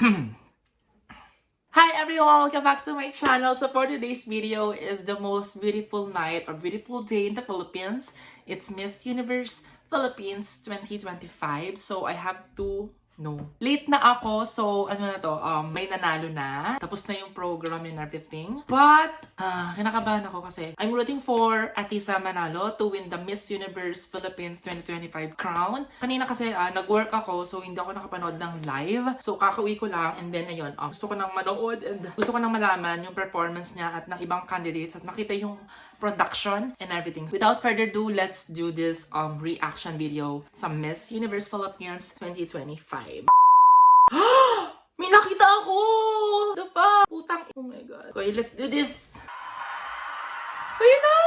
Hi everyone! Welcome back to my channel. So for today's video is the most beautiful night or beautiful day in the Philippines. It's Miss Universe Philippines 2025. So I have to late na ako. So ano na to, may nanalo na. Tapos na yung program and everything. But kinakabahan ako kasi I'm rooting for Atisa Manalo to win the Miss Universe Philippines 2025 crown. Kanina kasi nag-work ako so hindi ako nakapanood ng live. So kakauwi ko lang and then ayun, gusto ko nang manood and gusto ko nang malaman yung performance niya at ng ibang candidates at makita yung production and everything. Without further ado, let's do this reaction video sa Miss Universe Philippines 2025. May nakita ako! Diba? Putang, oh my god. Okay, let's do this. Ayun na!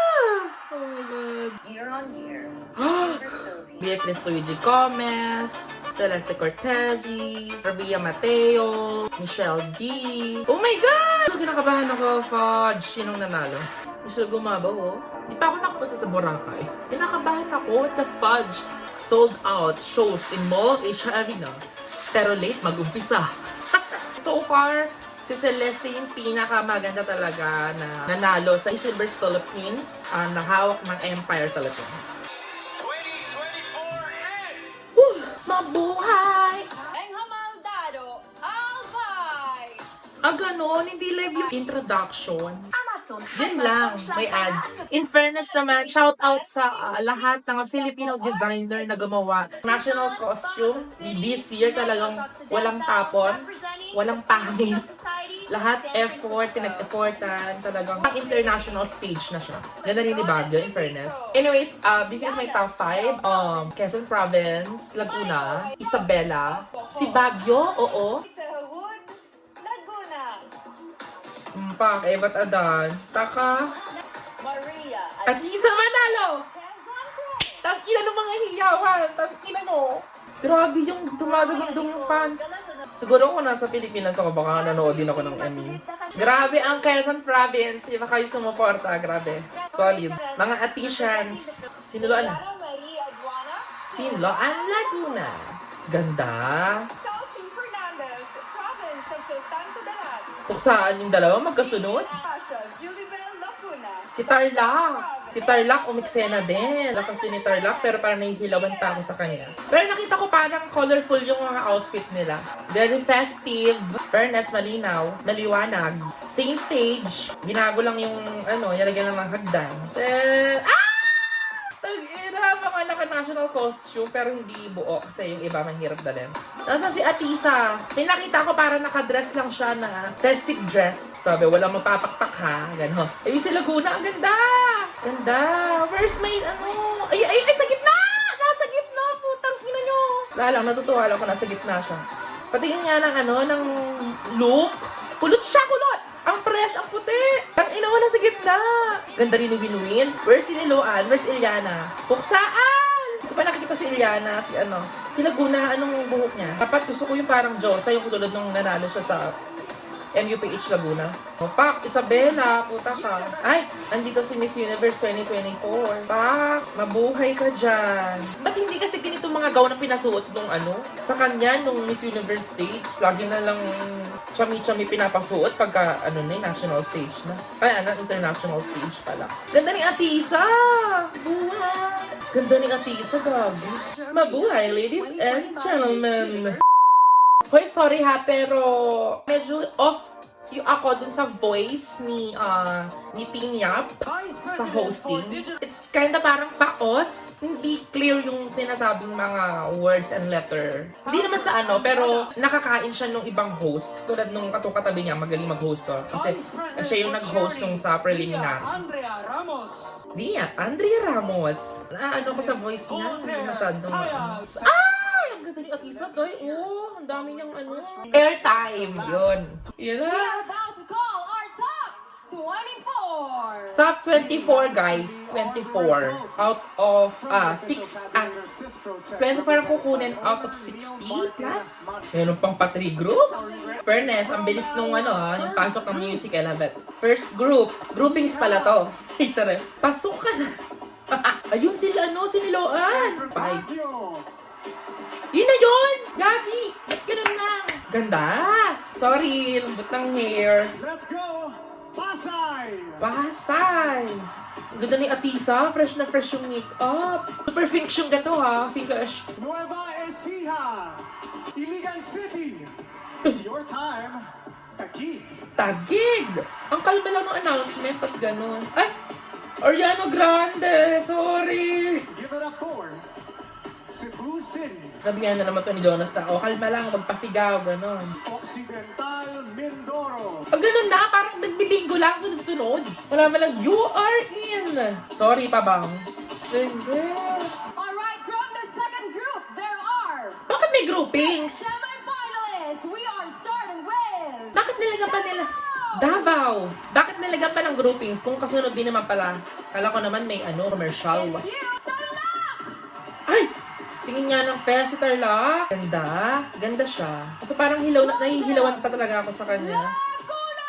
Oh my god. Year on year. Beatriz Luigi Gomez, Celeste Cortezi, Rabia Mateo, Michelle D. Oh my god! Kinakabahan ako, Fudge. Sinong nanalo? Michelle Gumabaw, oh. Di pa ako nakapunta sa Boracay. Kinakabahan ako at the Fudge sold out shows in Mall Asia Arena. Pero late mag-umpisa. So far, si Celeste yung pinakamaganda talaga na nanalo sa Miss Universe Philippines na hawak ng Empire Philippines. 2024 is Mabuhay! ang Hamaldado Albay! Ganon, hindi live yung introduction. Yun lang, may ads. In fairness naman, shout out sa lahat ng Filipino designer na gumawa. National costume, this year talagang walang tapon, walang pangit. Lahat effort, pinag-effortan, talagang international stage na siya. Ganda rin ni Baguio, in fairness. Anyways, this is my top 5. Quezon Province, Laguna, Isabela, si Baguio, oo. Sahud, Laguna, Evat Adan, Taka, Maria, Atisa Manalo! Quezon Pro, Tang-ina ng mga hiyawan! Tang-ina mo! Grabe yung dumadagandong yung fans. Siguro kung nasa Pilipinas ako, baka nanood din ako ng Emmy. Grabe ang Quezon Province. Iba kayo sumuporta. Grabe. Solid. Mga Atisians. Sinuloan na. Sara Maria Aduana, Sinuloan Laguna. Ganda. Chelsea Fernandez, Province of Sultan Kudarat, Puksaan yung dalawa magkasunod. Asha Julibel Lacuna, Si Tarlac. Si Tarlac umiksena din. Lakas din ni Tarlac pero parang nahihilawan pa ako sa kanya. Pero nakita ko parang colorful yung mga outfit nila. Very festive. Fairness, malinaw, maliwanag. Same stage. Ginago lang yung nilagyan ng mga hagdan. Tag-ina, mga naka-national costume pero hindi buo kasi yung iba mahirap dalhin. Nasa si Atisa. May nakita ko parang nakadress lang siya na festive dress. Sabi, walang mapapakpak ha. Ganon. Ay, si Laguna, ang ganda! Ganda! Where's my, ay, sa gitna! Nasa gitna! Putang ina nyo! Lang, natutuwa lang ko nasa gitna siya. Patingin nga ng look. Kulot siya, kulot! Ang fresh, ang puti! Ang inawa na sa gitna! Ganda rin yung ginuin. Where's si Niloan? Where's Iliana? Puksaan! Hindi pa nakikita si Iliana, si Laguna, anong buhok niya? Dapat gusto ko yung parang Diyosa, yung tulad nung nanalo siya sa MUPH Laguna. Pak, Isabela, puta ka. Ay, andito si Miss Universe 2024. Pak, mabuhay ka dyan. Ba't hindi kasi ganito mga gown na pinasuot nung sa kanya, nung Miss Universe stage? Lagi na lang chami-chami pinapasuot pagka, national stage na. Ay, international stage pala. Ganda ni Atisa! Buhay! Ganda ni Atisa, gabi. Mabuhay, ladies and gentlemen. Hoy, sorry ha, pero medyo off yung ako dun sa voice ni Pinyap sa hosting. It's kinda parang paos. Hindi clear yung sinasabing mga words and letter. Hindi naman sa pero nakakain siya nung ibang host. Tulad nung katabi niya, magaling mag-host to. Kasi siya yung nag-host nung sa preliminary. Andrea Ramos. Andrea Ramos. Ko sa voice niya, hindi masyadong ang ganda ni Atisa, doy. Oh, ang dami niyang airtime. Yun. Yun na. we're about to call our top 24. Top 24, guys. 24. Out of 6. 24 ang kukunin out of 60 plus. Meron pang pa 3 groups. Fairness, ang bilis nung yung pasok ng music, I love it. First group. Groupings pala to. Interest. Pasok ka na. Ayun sila, si Niloan. 5. Yun na yun! Gagi! Ba't ganun lang? Ganda! Sorry, lambot ng hair. Let's go! Pasay! Pasay! Ang ganda ni Atisa. Fresh na fresh yung makeup. Super finks yung ganito ha. Pinkish. Nueva Ecija! Iligan City! It's your time. Taguig! Tagig! Ang kalma lang ng announcement at ganun. Ay! Ariana Grande! Sorry! Give it up for Cebu City! Nabihan na naman to ni Jonas na, kalma lang, magpasigaw, ganun. Occidental Mindoro! Pag ganun na, parang nagbibingo lang sunod-sunod. Wala man lang, you are in! Sorry pa, Bangs. Hindi. All right, from the second group, there are Bakit may groupings? semifinalists. We are starting with Bakit nilagyan pa nila? Davao! Bakit nilagyan pa ng groupings kung kasunod din naman pala? Kala ko naman may commercial. It's you, Tarlac! Ay! Tingin nga ng fest si Tarlac. Ganda. Ganda siya. Kasi parang nahihilawan pa talaga ako sa kanya. Laguna!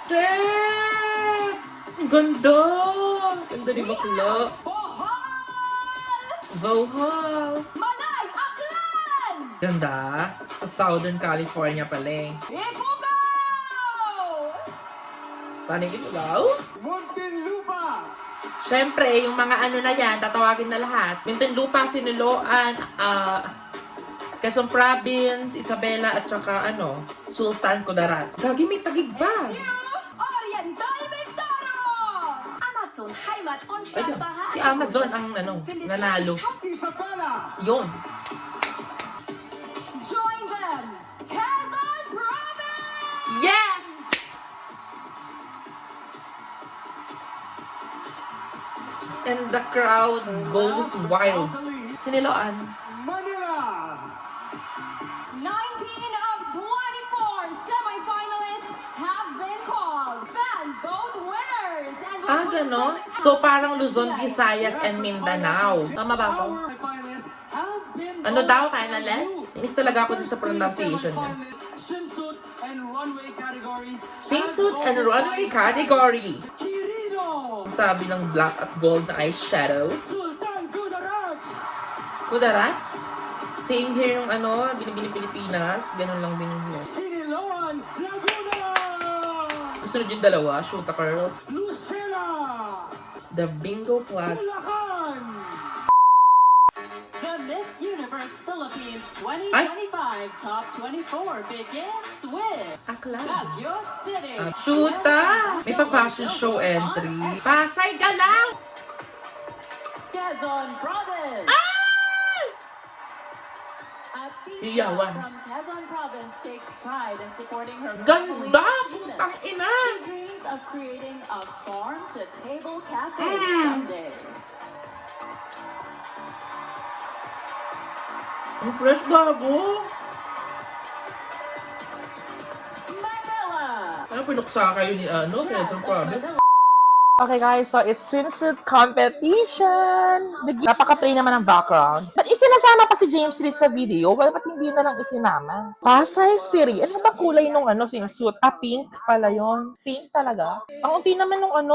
Shit! Ang ganda! Ganda ni Bakla. Bohol! Vohal. Malay, Aklan! Ganda. Sa Southern California pala eh. Ifugao! Paano yung ikaw? Muntinlupa! Siyempre, yung mga na yan, tatawagin na lahat. Muntinlupa, Sinuloan, Quezon Province, Isabela, at saka Sultan Kudarat. Gagi, may Tagig ba? It's you, Oriental Mindoro! Amazon Heimat und Ay, si Amazon ang nanalo. Isabela! Yun. Join them, Quezon Province! Yes! And the crowd goes wild. Siniloan. Manila! 19 of 24 semifinalists have been called fan vote winners and will Gano'n? So, parang Luzon, Visayas, and Mindanao. Tama ba ako? Ano daw, finalist? Inis talaga ako dun sa pronunciation niya. Swimsuit and runway categories. Swimsuit and runway category. Quirino! Sabi ng black at gold na eyeshadow. Sultan Kudarat! Kudarats? Same here yung binibili Pilipinas. Ganun lang din yung Siniloan! Laguna! Gusto yung dalawa, Shoota Curls. Lucena! The Bingo Plus. Bulacan! The Miss Universe Philippines 2025 Top 24 begins with Akla. Baguio City. Shoota! May pa-fashion show entry. Pasay Galaw! Quezon Province. Atisa Iyawan. from Quezon Province takes pride in supporting her Ganda! family Putang ina! She dreams of creating a farm-to-table cafe someday. Ang fresh bago! Manila. Ano pinuksa kayo ni Quezon Jazz of Province? Manila. Okay guys, so it's swimsuit competition. Napaka-play naman ang background. Ba't isinasama pa si James Reid sa video? Well, ba't hindi na lang isinama? Pasay City. Ano ba kulay nung swimsuit? Pink pala yon. Pink talaga. Ang unti naman nung ang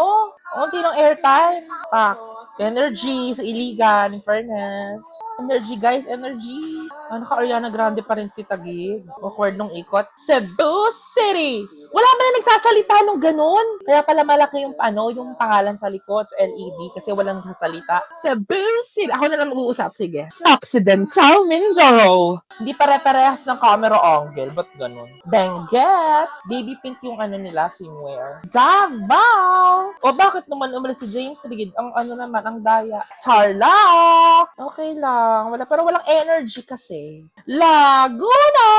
unti ng airtime. Pak. Energy sa Iligan, in fairness. Energy guys, energy. Naka-Ariana Grande pa rin si Taguig. Awkward nung ikot. Cebu City! Wala man na nagsasalita nung ganun. Kaya pala malaki yung yung pangalan sa likod sa LED kasi walang nagsasalita. Cebu City! Ako na lang mag-uusap, sige. Occidental Mindoro! Hindi pare-parehas ng camera angle. Ba't ganun? Benguet! Baby pink yung nila, swimwear. Davao! O bakit naman umalis si James Reid? Ang naman, ang daya. Tarlac! Okay lang. Pero walang energy kasi. Laguna!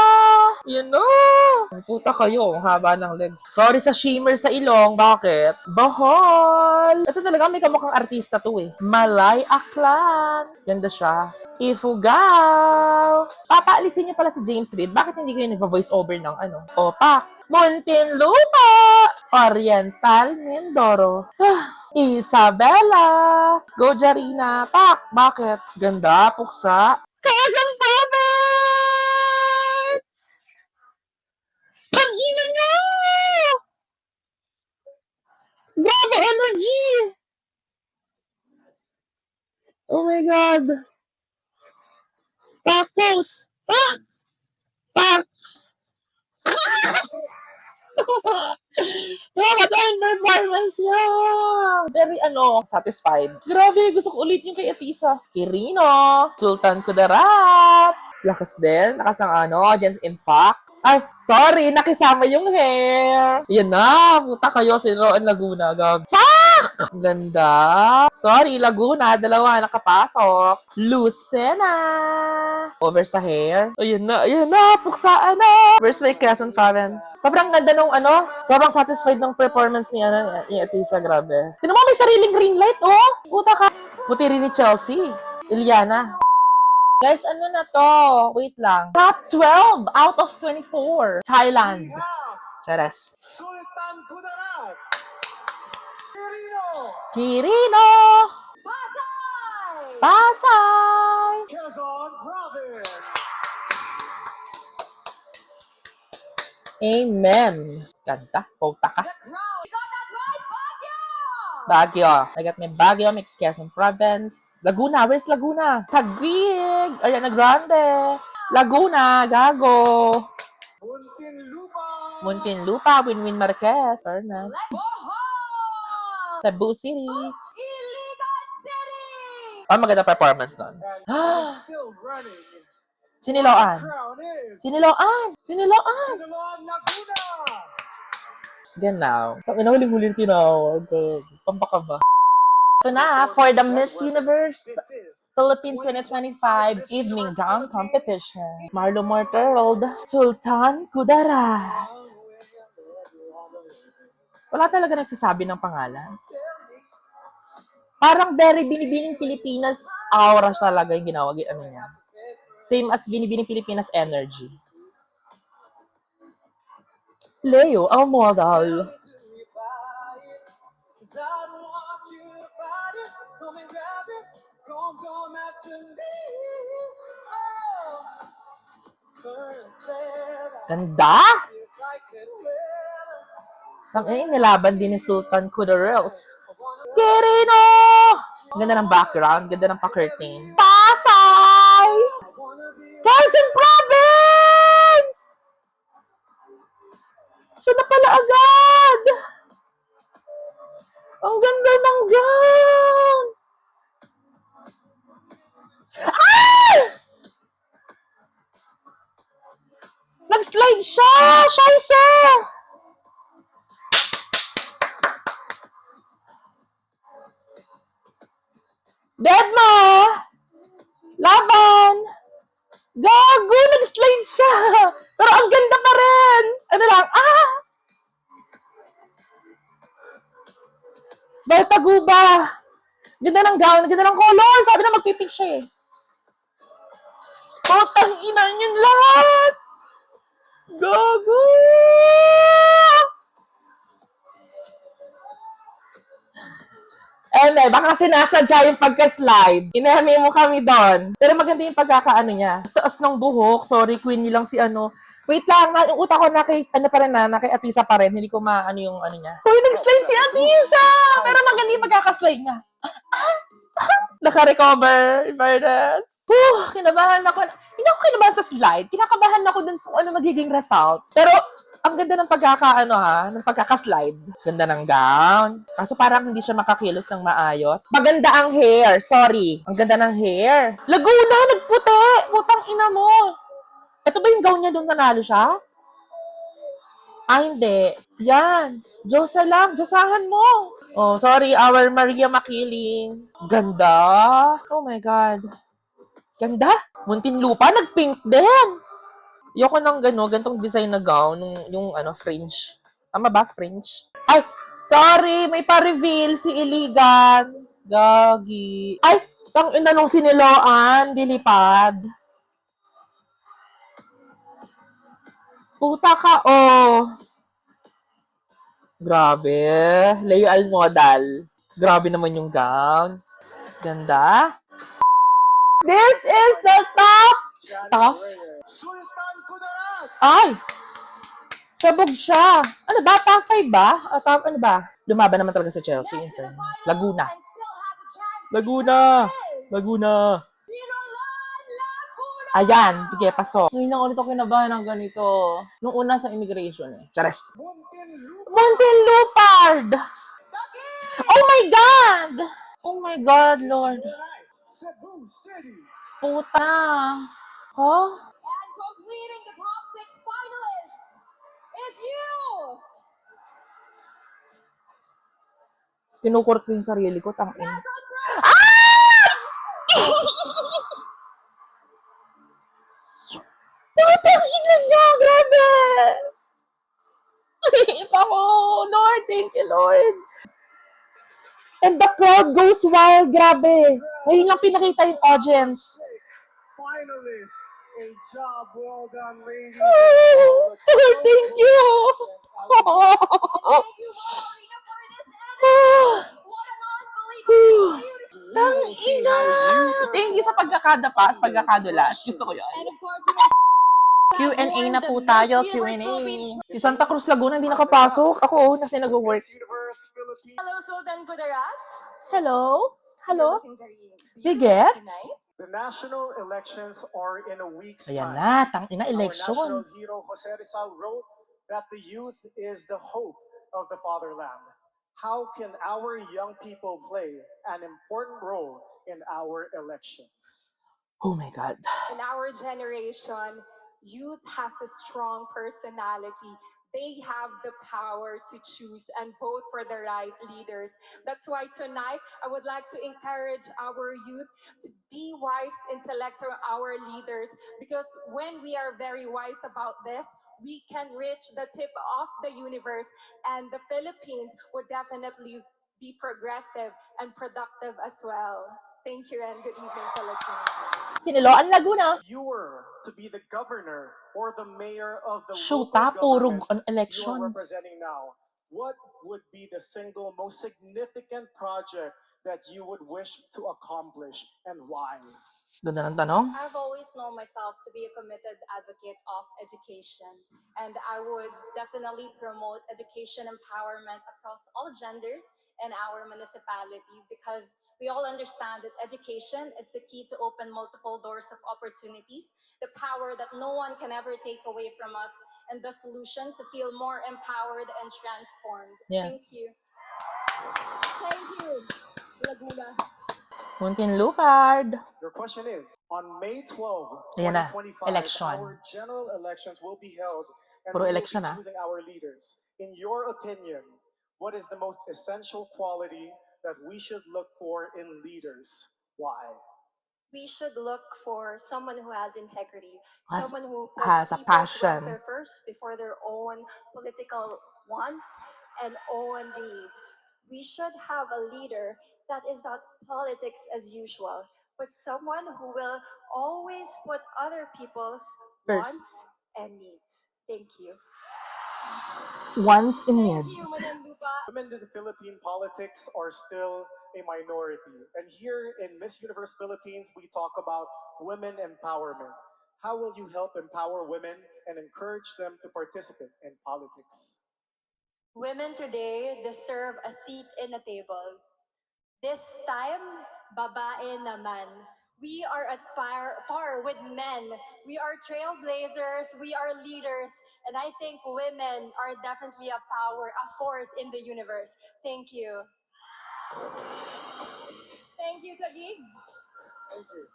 Yan o! Puta kayo. Ang haba ng legs. Sorry sa shimmer sa ilong. Bakit? Bohol! Ito talaga may kamukhang artista to eh. Malay Aklan. Ganda siya. Ifugao! Papaalisin niyo pala si James Reid. Bakit hindi kayo nagpa-voice over ng Opa! Muntinlupa! Oriental Mindoro. Isabela! Go Jarina! Pak! Bakit? Ganda, puksa. Quezon Province! Pag-ina nyo! Grabe energy! Oh my God! Tapos, Nakakatawa yung performance niya. Very, satisfied. Grabe, gusto ko ulit yung kay Atisa. Kirino, Sultan Kudarat. Lakas din. Lakas ng Audience Impact. Ay, sorry, nakisama yung hair. Yan na, puta kayo, si Roan Laguna. Fuck! Ang ganda. Sorry, Laguna, dalawa nakapasok. Lucena. Over sa hair. Ayan na, puksaan na. Where's my Quezon Province? Sobrang ganda nung sobrang satisfied ng performance ni Atisa, grabe. Tinan mo, may sariling green light, oh. Puta ka. Puti rin ni Chelsea. Iliana. Guys, ano na to? Wait lang. Top 12 out of 24. Thailand. Chares. Sultan Kudarat. Quirino. Kirino. Pasay! Pasay. Quezon Province. Amen. Ganda. Puta ka. The crowd, you got that right, Baguio! Baguio. I got may Baguio, may Quezon Province. Laguna. Where's Laguna? Taguig. Ariana Grande. Laguna. Gago. Muntinlupa. Muntinlupa. Winwin Marquez. Furnace. Bohol! Cebu City. Iligan City! Oh, maganda performance nun. Still running. Siniloan. Crown is Siniloan. Siniloan. Sinaloan Laguna. Ganaw. Ang ina, huling-huling tinawag. Pampaka ba? Ito na, for the Miss Universe This is Philippines 2025 Evening Gown Competition. Marlo Morterld, Sultan Kudarat. Wala talaga nagsasabi ng pangalan. Parang very binibining Pilipinas aura talaga yung ginawag. Niya. Same as binibining Pilipinas energy. Leo, ang model. Ganda! Nilaban din ni Sultan Kudarat. Kirino! Ganda ng background, ganda ng pa-curtain. Pasay! Quezon Province! Siya na pala agad! Ang ganda ng gown! Ah! Nag-slide siya! Scheisse! Deadma! Laban! Gago! Nag-slide siya! Pero ang ganda pa rin! Ano lang? Baltaguba! Ganda ng gown, ganda ng color! Sabi na magpipig siya eh. Putang ina niyo lahat! Gago! Baka sinasadya yung pagka-slide. Inami mo kami doon. Pero maganda yung pagkakaano niya. Taas ng buhok. Sorry, queen niyo lang si Wait lang, yung utak ko na kay, kay Atisa pa rin. Hindi ko yung niya. Uy, nag-slide si Atisa! Pero maganda yung pagkaka-slide niya. Naka-recover, Verdes. Kinabahan ako. Hindi ako kinabahan sa slide. Kinakabahan ako dun sa ano magiging result. Pero, ang ganda ng ng pagkaka-slide. Ganda ng gown. Kaso parang hindi siya makakilos ng maayos. Maganda ang hair. Sorry. Ang ganda ng hair. Laguna, nagputi. Putang ina mo. Ito ba yung gown niya doon nanalo siya? Hindi. Yan. Diyosa lang. Diyosahan mo. Oh, sorry. Our Maria Makiling. Ganda. Oh my God. Ganda. Muntinlupa, nag-pink din. Yoko ng ganitong design na gown, yung fringe. Tama ba, fringe? Ay, sorry, may pa-reveal si Iligan. Gagi. Ay, tang ina nung siniloan, dilipad. Puta ka, oh. Grabe. Leo Almodal. Grabe naman yung gown. Ganda. This is the top. Sultan Kudarat. Ay! Sabog siya. Ano ba? Top 5 ba? O top ano ba? Lumaban naman talaga sa Chelsea. In fairness. Laguna. And still has a chance. Laguna! Laguna! Sinaloan Laguna! Ayan, sige, pasok. Ngayon lang ulit ako kinabahan ng ganito. Nung una sa immigration eh. Chares. Muntinlupa. Muntinlupad! Oh my God! Oh my God, Lord. Cebu City. Puta. Huh? And completing the top 6 finalists is you! Kinukurt ko yung sarili ko, tangin. Quezon Putang ina niya, grabe! Ipa ko, Lord, thank you, Lord. And the crowd goes wild, grabe. Ngayon lang pinakita yung audience. 6 finalists. A job well done, ladies. Thank you! Thank you, Marina, for this energy! What an unbelievable beauty! Tang ina! Thank you sa pagkakadapa, sa pagkakadulas. Gusto ko yun. And of course, Q&A na po tayo, Q&A. Si Santa Cruz Laguna hindi nakapasok. Ako, kasi nag-work. Miss Universe Philippines. hello, Sultan Kudarat. Hello? Hello? Looking very Biget? tonight. The national elections are in a week's Ayan time. na, tang ina, Our election. national hero Jose Rizal wrote that the youth is the hope of the fatherland. How can our young people play an important role in our elections? Oh my God. In our generation, youth has a strong personality. They have the power to choose and vote for the right leaders. That's why tonight, I would like to encourage our youth to be wise in selecting our leaders. Because when we are very wise about this, we can reach the tip of the universe, and the Philippines would definitely be progressive and productive as well. Thank you and good evening, Philippines. Siniloan Laguna. If you were to be the governor or the mayor of the Shoota, local purog on government you are election. representing now, what would be the single most significant project that you would wish to accomplish and why? Ganda ng tanong. I've always known myself to be a committed advocate of education, and I would definitely promote education empowerment across all genders in our municipality, because we all understand that education is the key to open multiple doors of opportunities, the power that no one can ever take away from us, and the solution to feel more empowered and transformed. Yes. Thank you. Thank you, Laguna. Muntinlupad. Your question is, on May 12, Ayan na, 2025, election. our general elections will be held and Puro we will election, be ah. choosing our leaders. In your opinion, what is the most essential quality that we should look for in leaders? Why? We should look for someone who has integrity, Has- someone who has a puts people's passion. welfare first before their own political wants and own needs. We should have a leader that is not politics as usual, but someone who will always put other people's First. wants and needs. Thank you. Once in Thank needs. you, Madam Lupa. Women in Philippine politics are still a minority. And here in Miss Universe Philippines, we talk about women empowerment. How will you help empower women and encourage them to participate in politics? Women today deserve a seat in a table. This time, babae naman. We are at par with men. We are trailblazers, we are leaders, and I think women are definitely a power, a force in the universe. Thank you. Thank you, Taguig.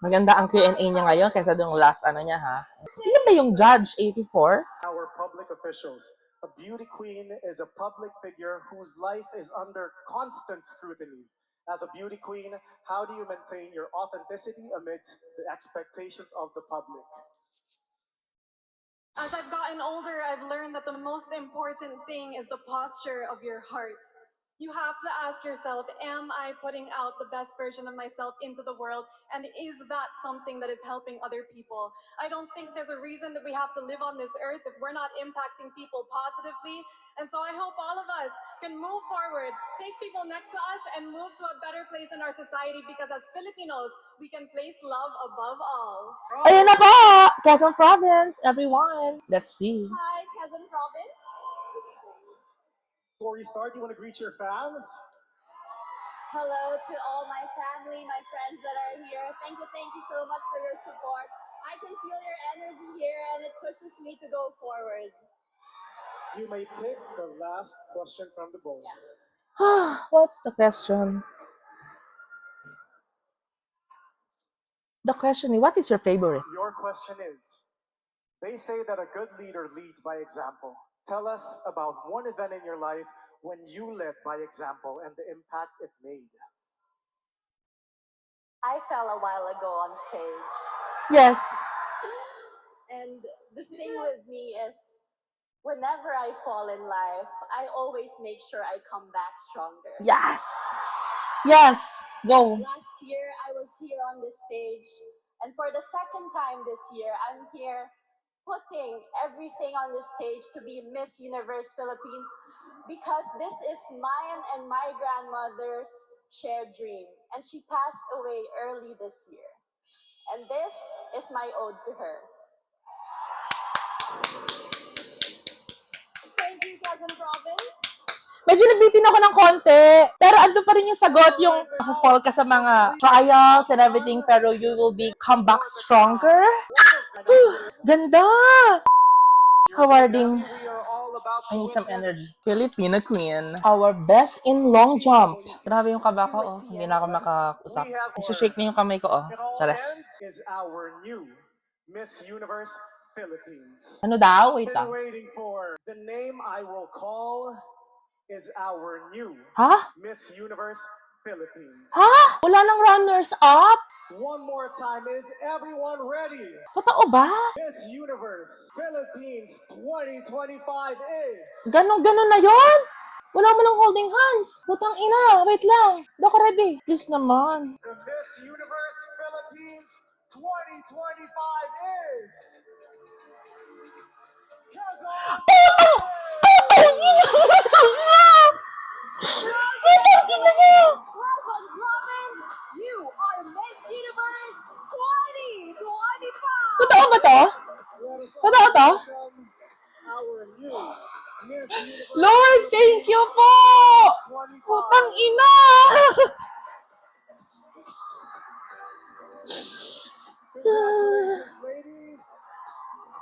Maganda ang Q&A niya ngayon kaysa yung last ano niya, ha? Sino ba yung Judge 84? Our public officials. A beauty queen is a public figure whose life is under constant scrutiny. As a beauty queen, how do you maintain your authenticity amidst the expectations of the public? As I've gotten older, I've learned that the most important thing is the posture of your heart. You have to ask yourself, am I putting out the best version of myself into the world? And is that something that is helping other people? I don't think there's a reason that we have to live on this earth if we're not impacting people positively. And so I hope all of us can move forward, take people next to us, and move to a better place in our society, because as Filipinos, we can place love above all. Ayun na po! Quezon Province, everyone. Let's see. Hi, Quezon Province. Before we start, you want to greet your fans? Hello to all my family, my friends that are here. Thank you so much for your support. I can feel your energy here and it pushes me to go forward. You may pick the last question from the bowl. What's the question? The question is, what is your favorite? Your question is, they say that a good leader leads by example. Tell us about one event in your life when you led by example and the impact it made. I fell a while ago on stage. Yes. And the thing with me is, whenever I fall in life, I always make sure I come back stronger. Yes. Yes. Go. Last year, I was here on this stage, and for the second time this year, I'm here putting everything on this stage to be Miss Universe Philippines because this is mine and my grandmother's shared dream, and she passed away early this year. And this is my ode to her. Thank you, Cousin Province. Medyo nabitin ako ng konti. Pero ando pa rin yung sagot, yung fall ka sa mga trials and everything, pero you will be come back stronger. Ganda! Howarding. We are all about I to need some witness energy. Filipina Queen. Our best in long jump. Grabe yung kaba ko, oh. Hindi na ako makausap. Isa-shake na yung kamay ko, oh. It all Charas. ends is our new Miss Universe Philippines. Ano daw? Wait Been lang. waiting for the name I will call is our new Ha? Miss Universe Philippines. Ha? Wala nang runners up? One more time, is everyone ready? Totoo ba? Miss Universe Philippines 2025 is Ganon na yon? Wala mo lang holding hands. Putang ina. Wait lang. Hindi ako ready. Please naman. the Miss Universe Philippines 2025 is Quezon. Welcome, Robin! You are Miss Universe 2025! Totoo ba to? Totoo to? Our new Miss Universe Lord, thank you po! 2025. Putang ina! Congratulations, ladies.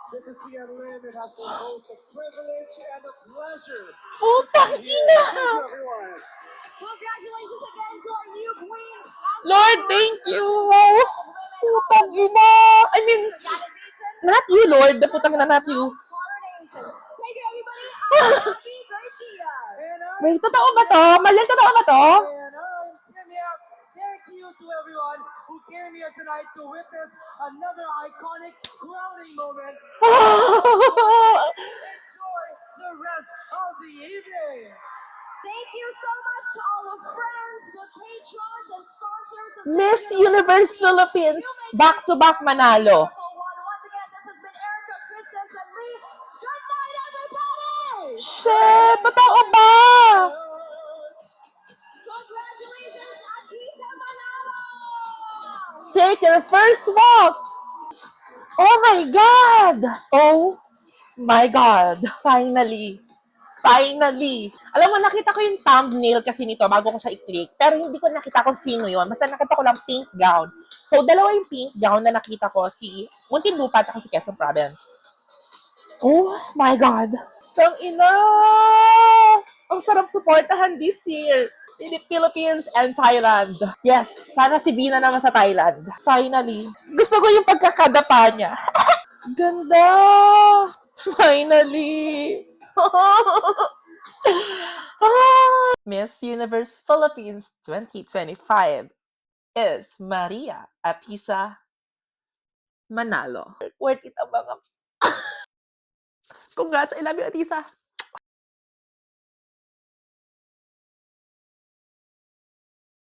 This is Sian Lin. It has been both a privilege and a pleasure. Putang ina! Thank you, everyone. Congratulations again to our new queen! Lord, thank you! Putang ina! I mean, not you, Lord. The putang ina, not you. Thank you, everybody! I'm Abby Garcia! Wait, totoo ba to? Malil, totoo ba to? And Tim Yap, thank you to everyone who came here tonight to witness another iconic crowning moment. Enjoy the rest of the evening. Thank you so much to all the friends, the patrons, and sponsors of Miss Universe Philippines, back-to-back manalo. Once again, this has been Erica Christensen Lee. Good night, everybody! Shit, totoo ba? Congratulations, Atisa Manalo! Take your first walk. Oh my God! Oh my God! Finally! Finally! Alam mo, nakita ko yung thumbnail kasi nito bago ko siya i-click. Pero hindi ko nakita kung sino yon. Basta nakita ko lang pink gown. So, dalawa yung pink gown na nakita ko. Si Muntinlupa at si Quezon Province. Oh my God! Tang ina! Ang sarap supportahan this year. In the Philippines and Thailand. Yes, sana si Vina naman sa Thailand. Finally. Gusto ko yung pagkakadapa niya. Ganda! Finally! Miss Universe Philippines 2025 is Maria Atisa Manalo. Worth it ang mga... Congrats! I love you, Atisa!